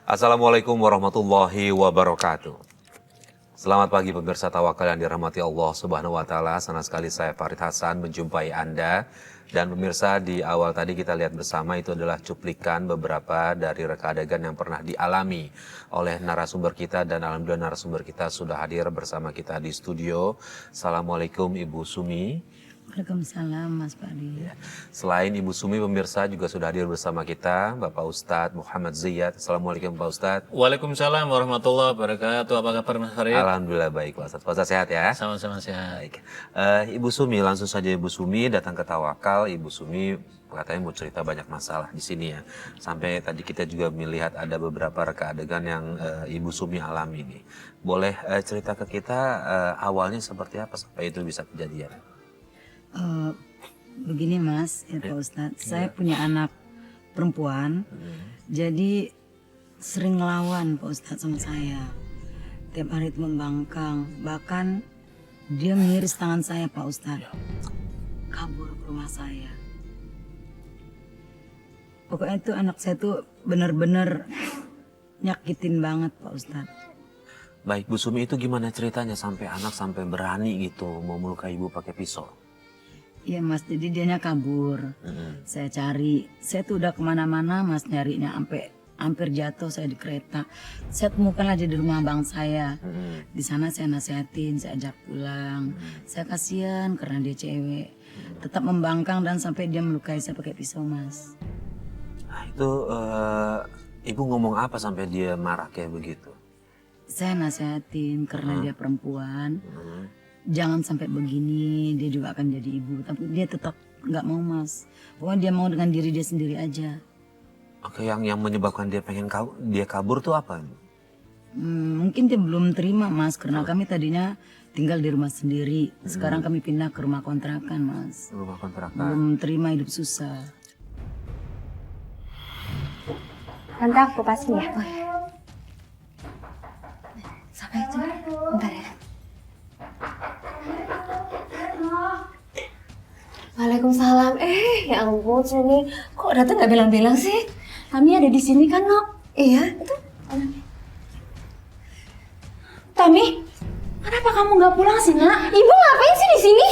Assalamualaikum warahmatullahi wabarakatuh. Selamat pagi pemirsa Tawakal yang dirahmati Allah Subhanahu wa taala. Senang sekali saya Farid Hasan menjumpai Anda. Dan pemirsa, di awal tadi kita lihat bersama itu adalah cuplikan beberapa dari reka adegan yang pernah dialami oleh narasumber kita, dan alhamdulillah narasumber kita sudah hadir bersama kita di studio. Assalamualaikum Ibu Sumi. Waalaikumsalam Mas Fadi. Selain Ibu Sumi, pemirsa juga sudah hadir bersama kita Bapak Ustadz Muhammad Ziyad. Assalamualaikum Pak Ustadz. Waalaikumsalam warahmatullahi wabarakatuh. Apa kabar Mas Farid? Alhamdulillah baik Pak Ustadz. Pak Ustadz sehat ya? Sama-sama sehat. Baik. Ibu Sumi, langsung saja Ibu Sumi datang ke Tawakal. Ibu Sumi katanya mau cerita banyak masalah di sini ya. Sampai tadi kita juga melihat ada beberapa reka adegan yang Ibu Sumi alami nih. Boleh cerita ke kita awalnya seperti apa sampai itu bisa kejadian? Begini Mas, ya Pak Ustadz, saya punya anak perempuan, jadi sering ngelawan Pak Ustadz sama saya. Tiap hari itu membangkang, bahkan dia mengiris tangan saya Pak Ustadz, kabur ke rumah saya. Pokoknya itu anak saya tuh benar-benar nyakitin banget Pak Ustadz. Baik, Bu Sumi, itu gimana ceritanya sampai anak sampai berani gitu mau melukai Ibu pakai pisau? Iya Mas, jadi dianya kabur. Saya cari, saya tuh udah kemana-mana Mas nyarinya, sampai hampir jatuh saya di kereta. Saya temukan aja di rumah abang saya. Di sana saya nasihatin, saya ajak pulang. Saya kasihan karena dia cewek. Tetap membangkang dan sampai dia melukai saya pakai pisau Mas. Nah, itu Ibu ngomong apa sampai dia marah kayak begitu? Saya nasihatin karena dia perempuan. Jangan sampai begini, dia juga akan jadi ibu. Tapi dia tetap nggak mau Mas. Pokoknya dia mau dengan diri dia sendiri aja. Oke, yang menyebabkan dia pengen dia kabur tuh apa? Mungkin dia belum terima Mas, karena kami tadinya tinggal di rumah sendiri. Sekarang kami pindah ke rumah kontrakan Mas. Rumah kontrakan. Belum terima hidup susah. Tante aku pasin ya. Sampai itu, bentar ya. Waalaikumsalam. Ya ampun, Sumi. Kok datang nggak bilang-bilang sih? Tami ada di sini kan, Nok? Iya, itu. Tami, kenapa kamu nggak pulang sih, Nak? Ibu ngapain sih di sini?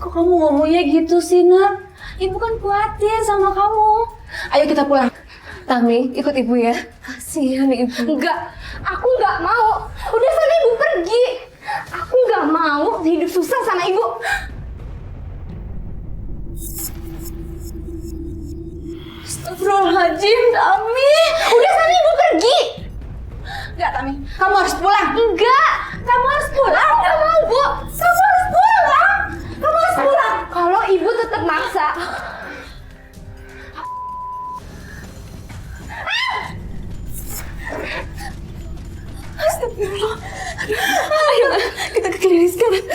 Kok kamu ngomongnya gitu sih, Nak? Ibu kan khawatir sama kamu. Ayo kita pulang. Tami, ikut ibu ya. Kasihan ibu. Enggak, aku nggak mau. Udah sana ibu pergi. Aku nggak mau hidup susah sama ibu. Astagfirullahaladzim, Tami. Udah sana ibu pergi. Enggak, Tami. Kamu harus pulang. Enggak, kamu harus pulang. Enggak mau, Bu. Kamu harus pulang. Kamu harus pulang. Kalau ibu tetap maksa. Astagfirullah. Ayo, kita ke klinik sekarang.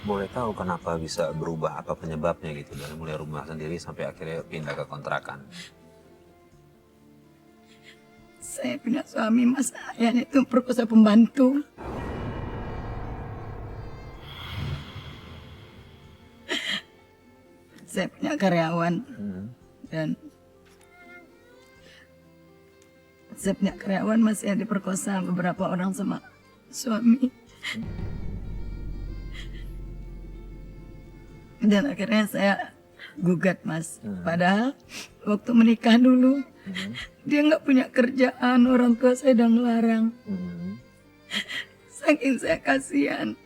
Boleh tahu kenapa bisa berubah, apa penyebabnya gitu, dari mulai rumah sendiri sampai akhirnya pindah ke kontrakan? Saya punya suami Mas, ayahnya itu perkosa pembantu. Saya punya karyawan dan saya punya karyawan Mas yang diperkosa beberapa orang sama suami. Dan akhirnya saya gugat Mas. Padahal waktu menikah dulu dia nggak punya kerjaan, orang tua saya udah ngelarang. Saking saya kasihan,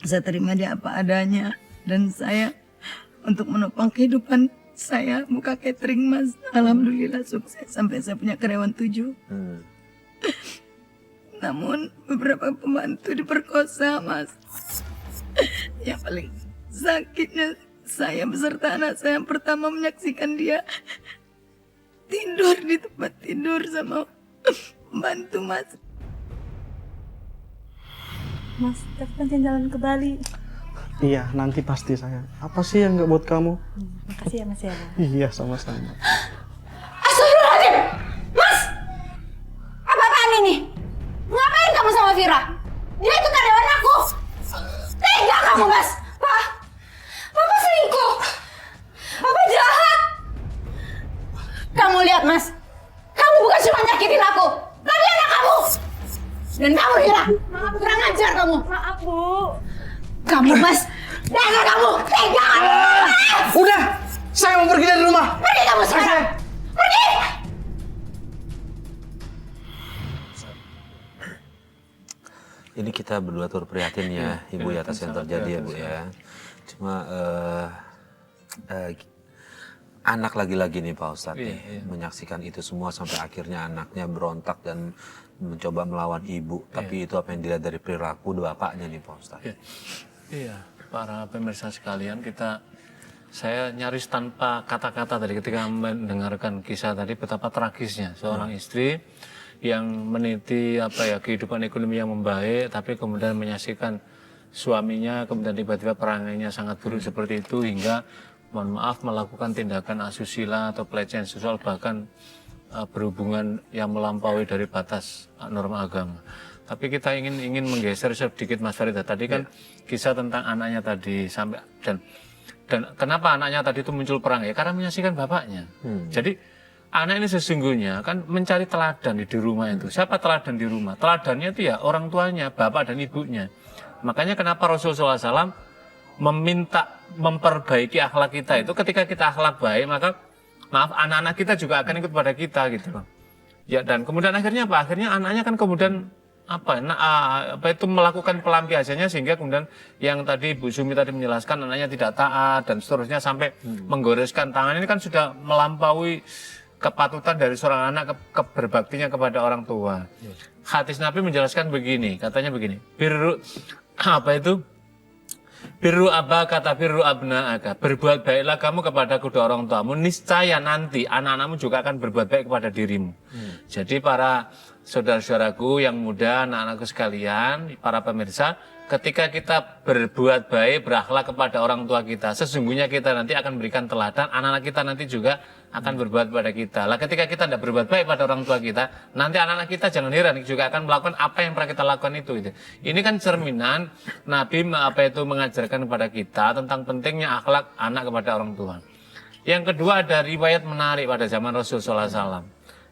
saya terima dia apa adanya. Dan saya untuk menopang kehidupan saya buka catering Mas. Alhamdulillah sukses sampai saya punya karyawan 7. Namun beberapa pembantu diperkosa Mas. Yang paling sakitnya saya beserta anak saya yang pertama menyaksikan dia tidur di tempat tidur sama pembantu Mas. Mas, kapan jalan ke Bali? Iya, nanti pasti sayang. Apa sih yang nggak buat kamu? Makasih ya Mas ya. Iya, sama-sama. Astagfirullahaladzim! Mas! Apa-apaan ini? Ngapain kamu sama Vira? Dia itu karyawan aku! Tega kamu Mas! Papa selingkuh! Papa jahat! Kamu lihat Mas, Maaf, Bu. Kamu, Mas. Dasar kamu. Tega kamu. Udah, saya mau pergi dari rumah. Pergi kamu sekarang. Pergi. Ini kita berdua turut prihatin ya, Ibu ya, atas yang terjadi ya Bu ya. Cuma anak lagi-lagi nih Pak Ustadz nih, menyaksikan itu semua sampai akhirnya anaknya berontak dan mencoba melawan ibu. Tapi itu apa yang dilihat dari perilaku bapaknya nih Pak Ustadz. Iya, para pemirsa sekalian, saya nyaris tanpa kata-kata tadi ketika mendengarkan kisah tadi betapa tragisnya seorang istri yang meniti kehidupan ekonomi yang membaik, tapi kemudian menyaksikan suaminya kemudian tiba-tiba perangainya sangat buruk seperti itu hingga mohon maaf melakukan tindakan asusila atau pelecehan seksual, bahkan berhubungan yang melampaui dari batas norma agama. Tapi kita ingin menggeser sedikit Mas Farid. Tadi kan kisah tentang anaknya tadi sampai dan kenapa anaknya tadi itu muncul perang ya? Karena menyaksikan bapaknya. Jadi anak ini sesungguhnya kan mencari teladan di rumah itu. Siapa teladan di rumah? Teladannya itu ya orang tuanya, bapak dan ibunya. Makanya kenapa Rasulullah SAW meminta memperbaiki akhlak kita itu, ketika kita akhlak baik maka maaf anak-anak kita juga akan ikut pada kita gitu loh. Ya, dan kemudian akhirnya apa? Akhirnya anaknya kan kemudian melakukan pelampiasannya sehingga kemudian yang tadi Bu Sumi tadi menjelaskan anaknya tidak taat dan seterusnya sampai menggoreskan tangan, ini kan sudah melampaui kepatutan dari seorang anak berbaktinya kepada orang tua. Hadis Nabi menjelaskan begini, katanya begini, Birru abaka birru abna'aka. Berbuat baiklah kamu kepada kedua orang tuamu, niscaya nanti anak-anakmu juga akan berbuat baik kepada dirimu. Jadi para saudara-saudaraku yang muda, anak-anakku sekalian, para pemirsa, ketika kita berbuat baik, berakhlak kepada orang tua kita, sesungguhnya kita nanti akan berikan teladan, anak-anak kita nanti juga akan berbuat pada kita. Lah ketika kita tidak berbuat baik pada orang tua kita, nanti anak-anak kita jangan heran juga akan melakukan apa yang pernah kita lakukan itu. Ini kan cerminan Nabi mengajarkan kepada kita tentang pentingnya akhlak anak kepada orang tua. Yang kedua ada riwayat menarik pada zaman Rasulullah SAW.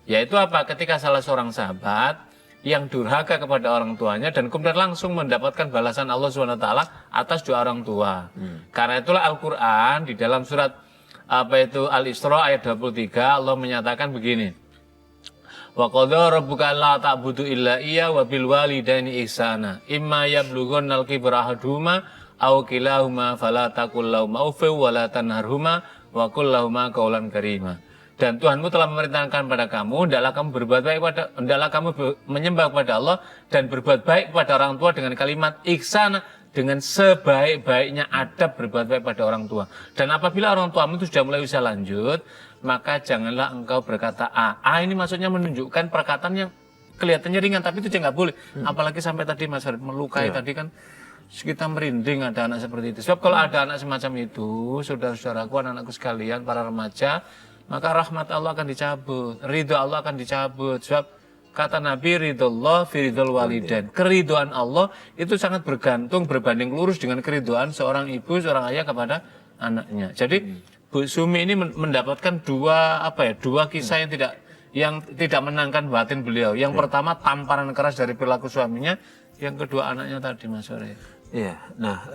Yaitu apa? Ketika salah seorang sahabat yang durhaka kepada orang tuanya dan kemudian langsung mendapatkan balasan Allah SWT atas doa orang tua. Karena itulah Al-Quran di dalam surat Al-Isra ayat 23 Allah menyatakan begini. Wa qadha rabbuka alla ta'budu illa iya wa bil walidaini ihsana. Imma yablughunal kibra ahaduhuma aw kilahuma fala taqul lahum uff wa la tanharhuma wa qul lahum qawlan karima. Dan Tuhanmu telah memerintahkan pada kamu, hendaklah kamu menyembah kepada Allah dan berbuat baik kepada orang tua dengan kalimat ihsana, dengan sebaik-baiknya adab berbuat baik pada orang tua. Dan apabila orang tuamu itu sudah mulai usia lanjut, maka janganlah engkau berkata A. A ini maksudnya menunjukkan perkataan yang kelihatannya ringan, tapi itu nggak boleh. Apalagi sampai tadi Mas Farid melukai tadi kan kita merinding ada anak seperti itu. Sebab kalau ada anak semacam itu, saudara-saudaraku, anak-anakku sekalian, para remaja, maka rahmat Allah akan dicabut, ridho Allah akan dicabut. Sebab kata Nabi, ridhollah fi ridhol walidain. Keridhoan Allah itu sangat bergantung, berbanding lurus dengan keridhoan seorang ibu, seorang ayah kepada anaknya. Jadi Bu Sumi ini mendapatkan dua kisah yang tidak menenangkan batin beliau. Yang pertama tamparan keras dari perilaku suaminya, yang kedua anaknya tadi Mas Farid. Iya, nah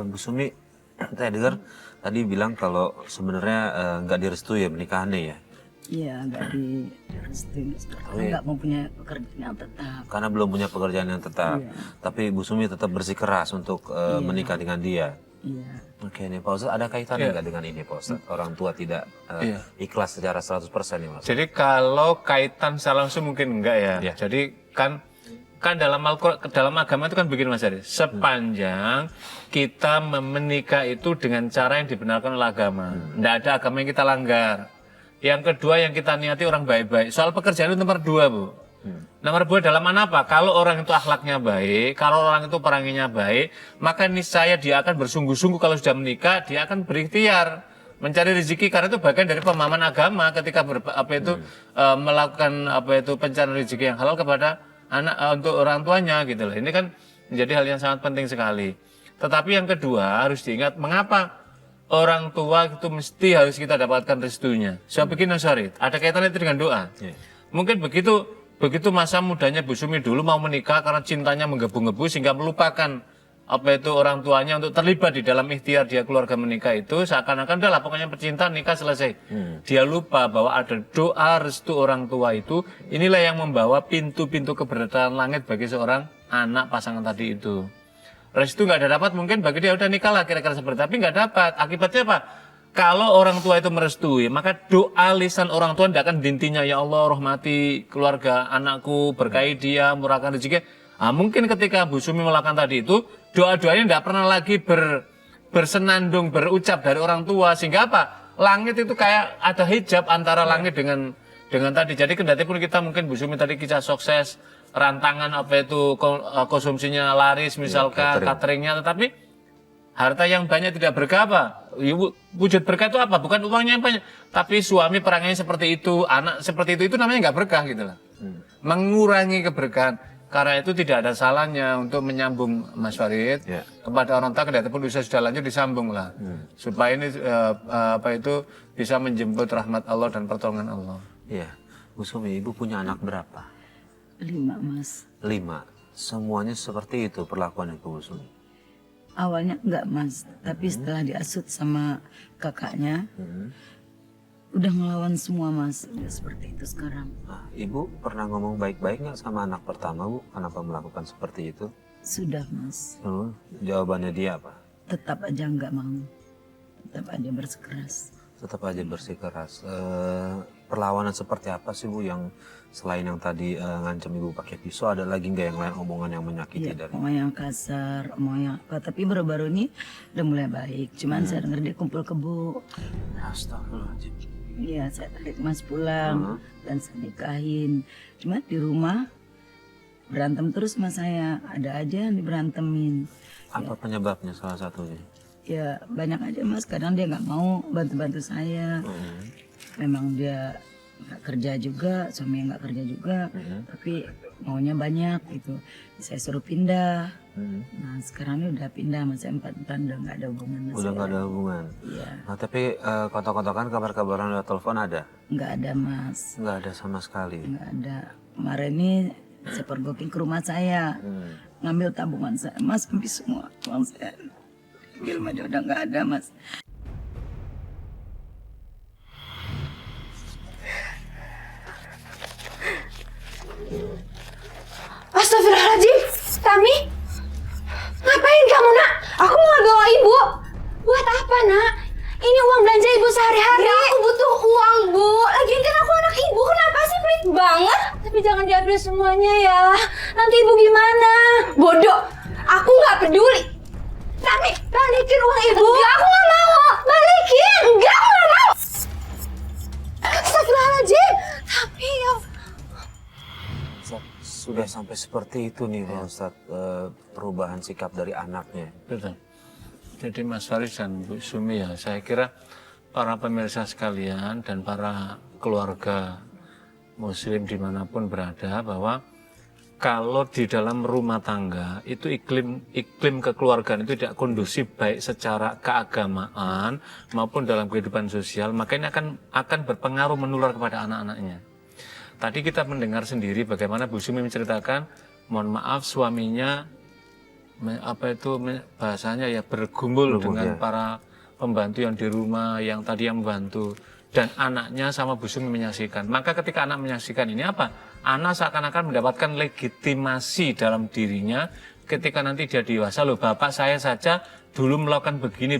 Bu Sumi, saya dengar tadi bilang kalau sebenarnya nggak direstui ya pernikahannya ya? Iya, nggak direstui, karena nggak mempunyai pekerjaan yang tetap. Karena belum punya pekerjaan yang tetap. Iya. Tapi Bu Sumi tetap bersikeras untuk menikah dengan dia. Iya. Oke nih Pak Ustadz, ada kaitannya nggak dengan ini Pak Ustadz? Orang tua tidak ikhlas secara 100% nih Mas. Jadi kalau kaitan secara langsung mungkin enggak ya. Jadi kan dalam agama itu kan begini Mas Ari, sepanjang kita menikah itu dengan cara yang dibenarkan oleh agama, tidak ada agama yang kita langgar. Yang kedua yang kita niati orang baik-baik. Soal pekerjaan itu nomor 2 Bu. Nomor 2 dalam mana apa? Kalau orang itu akhlaknya baik, kalau orang itu peranginya baik, maka niscaya dia akan bersungguh-sungguh kalau sudah menikah, dia akan berikhtiar mencari rezeki, karena itu bagian dari pemahaman agama ketika melakukan pencarian rezeki yang halal kepada anak untuk orang tuanya gitu loh. Ini kan menjadi hal yang sangat penting sekali. Tetapi yang kedua harus diingat, mengapa orang tua itu mesti harus kita dapatkan restunya. Saya bikin Mas Farid, ada kaitannya itu dengan doa. Mungkin begitu begitu masa mudanya Bu Sumi dulu mau menikah karena cintanya menggebu-gebu sehingga melupakan apa itu orang tuanya untuk terlibat di dalam ikhtiar dia keluarga menikah itu, seakan-akan udah lah pokoknya percintaan nikah selesai. Dia lupa bahwa ada doa restu orang tua itu, inilah yang membawa pintu-pintu keberdataan langit bagi seorang anak pasangan tadi itu. Restu nggak ada dapat, mungkin bagi dia udah nikah lah kira-kira seperti, tapi nggak dapat. Akibatnya apa? Kalau orang tua itu merestui, maka doa lisan orang tua tidak akan dintinya, ya Allah rahmati keluarga anakku, berkahi dia, murahkan rezeki. Nah, mungkin ketika Bu Sumi melakukan tadi itu, doa-doanya tidak pernah lagi bersenandung, berucap dari orang tua. Sehingga apa? Langit itu kayak ada hijab antara langit dengan tadi. Jadi kendati pun kita mungkin Bu Sumi tadi kisah sukses, rantangan apa itu konsumsinya laris misalkan, cateringnya, tetapi harta yang banyak tidak berkah apa? Wujud berkah itu apa? Bukan uangnya yang banyak, tapi suami perangai seperti itu, anak seperti itu namanya nggak berkah gitu lah. Mengurangi keberkahan. Karena itu tidak ada salahnya untuk menyambung Mas Farid kepada orang tua, kendati pun usia sudah lanjut disambung lah, supaya ini bisa menjemput rahmat Allah dan pertolongan Allah. Iya, Bu Sumi, Ibu punya anak berapa? 5 Mas. 5. Semuanya seperti itu perlakuan Ibu, Bu Sumi? Awalnya enggak Mas, tapi setelah diasuh sama kakaknya, udah ngelawan semua Mas, udah seperti itu sekarang. Nah, Ibu pernah ngomong baik-baik nggak sama anak pertama, Bu? Kenapa melakukan seperti itu? Sudah Mas, Jawabannya dia apa? tetap aja enggak mau, tetap aja bersikeras. Tetap aja bersikeras. Perlawanan seperti apa sih, Bu, yang selain yang tadi ngancam Ibu pakai pisau, ada lagi nggak yang lain omongan yang menyakiti Iya, dari? omong yang kasar, omong yang apa, tapi baru-baru ini udah mulai baik. Cuman saya dengar dia kumpul kebo. Astagfirullahaladzim. Iya, saya tarik Mas pulang dan saya nikahin. Cuma di rumah berantem terus sama saya, ada aja yang diberantemin. Apa penyebabnya salah satunya? Ya banyak aja Mas, kadang dia nggak mau bantu-bantu saya. Memang dia nggak kerja juga, suami nggak kerja juga, tapi maunya banyak gitu. Saya suruh pindah. Nah sekarang ini udah pindah, masih 4 tahun udah nggak ada hubungan. Udah nggak ada hubungan. Iya. Nah, tapi kontak-kontakan, kabar-kabaran lewat telepon ada? Nggak ada Mas, Nggak ada sama sekali. nggak ada. Kemarin ini saya pergokin ke rumah saya, ngambil tabungan saya, Mas habis semua uang saya. Ambil aja udah nggak ada Mas. Astagfirullahaladzim, Tami. Ngapain kamu nak? Aku mau ngambil uang ibu. Buat apa nak? Ini uang belanja ibu sehari-hari. Ya, aku butuh uang bu. Lagian kan aku anak ibu, kenapa sih pelit banget? Tapi jangan diambil semuanya ya. Nanti ibu gimana? Bodoh, aku nggak peduli. Tami, balikin uang ibu. Enggak, aku nggak mau. Balikin. Enggak, aku nggak mau. Astagfirullahaladzim. Tapi ya. Sudah sampai seperti itu nih Pak Ustadz, perubahan sikap dari anaknya. Betul. Jadi Mas Farid dan Bu Sumi ya, saya kira para pemirsa sekalian dan para keluarga muslim dimanapun berada, bahwa kalau di dalam rumah tangga itu iklim kekeluargaan itu tidak kondusif baik secara keagamaan maupun dalam kehidupan sosial, maka ini akan berpengaruh menular kepada anak-anaknya. Tadi kita mendengar sendiri bagaimana Bu Sumi menceritakan, mohon maaf suaminya bahasanya ya bergumul dengan para pembantu yang di rumah, yang tadi yang membantu, dan anaknya sama Bu Sumi menyaksikan. Maka ketika anak menyaksikan ini apa? Anak seakan-akan mendapatkan legitimasi dalam dirinya ketika nanti dia dewasa, loh bapak saya saja dulu melakukan begini,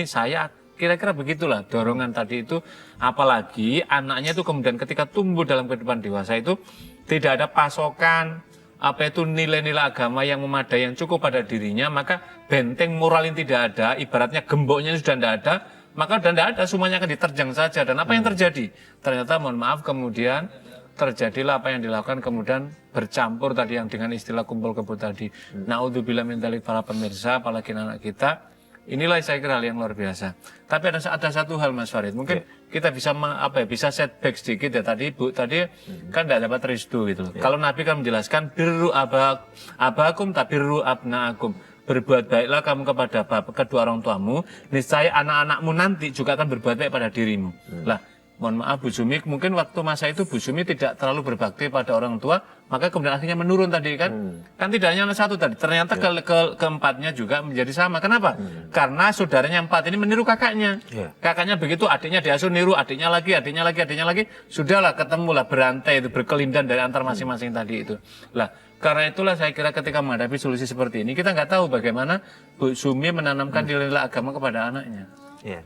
saya kira-kira begitulah dorongan tadi itu. Apalagi anaknya itu kemudian ketika tumbuh dalam kehidupan dewasa itu tidak ada pasokan nilai-nilai agama yang memadai yang cukup pada dirinya, maka benteng moral yang tidak ada, ibaratnya gemboknya sudah tidak ada, maka sudah tidak ada, semuanya akan diterjang saja. Dan apa yang terjadi? Ternyata mohon maaf kemudian terjadilah apa yang dilakukan, kemudian bercampur tadi yang dengan istilah kumpul kebo tadi. Naudzubillah min dzalik, para pemirsa, apalagi anak kita. Inilah saya kira hal yang luar biasa. Tapi ada satu hal Mas Farid, mungkin kita bisa bisa setback sedikit ya tadi Bu tadi kan tidak dapat restu gitu. Kalau Nabi kan menjelaskan birru abakum tabirru abnaakum. Berbuat baiklah kamu kepada kedua orang tuamu, niscaya anak-anakmu nanti juga akan berbuat baik pada dirimu. Lah, mohon maaf Bu Sumi, mungkin waktu masa itu Bu Sumi tidak terlalu berbakti pada orang tua, maka kemudian akhirnya menurun tadi kan. Kan tidak hanya satu tadi, ternyata keempatnya juga menjadi sama. Kenapa? Karena saudaranya 4 ini meniru kakaknya. Kakaknya begitu, adiknya diasuh niru, adiknya lagi, sudahlah ketemulah berantai itu, berkelindan dari antar masing-masing tadi itu. Lah, karena itulah saya kira ketika menghadapi solusi seperti ini, kita nggak tahu bagaimana Bu Sumi menanamkan nilai-nilai agama kepada anaknya. Ya.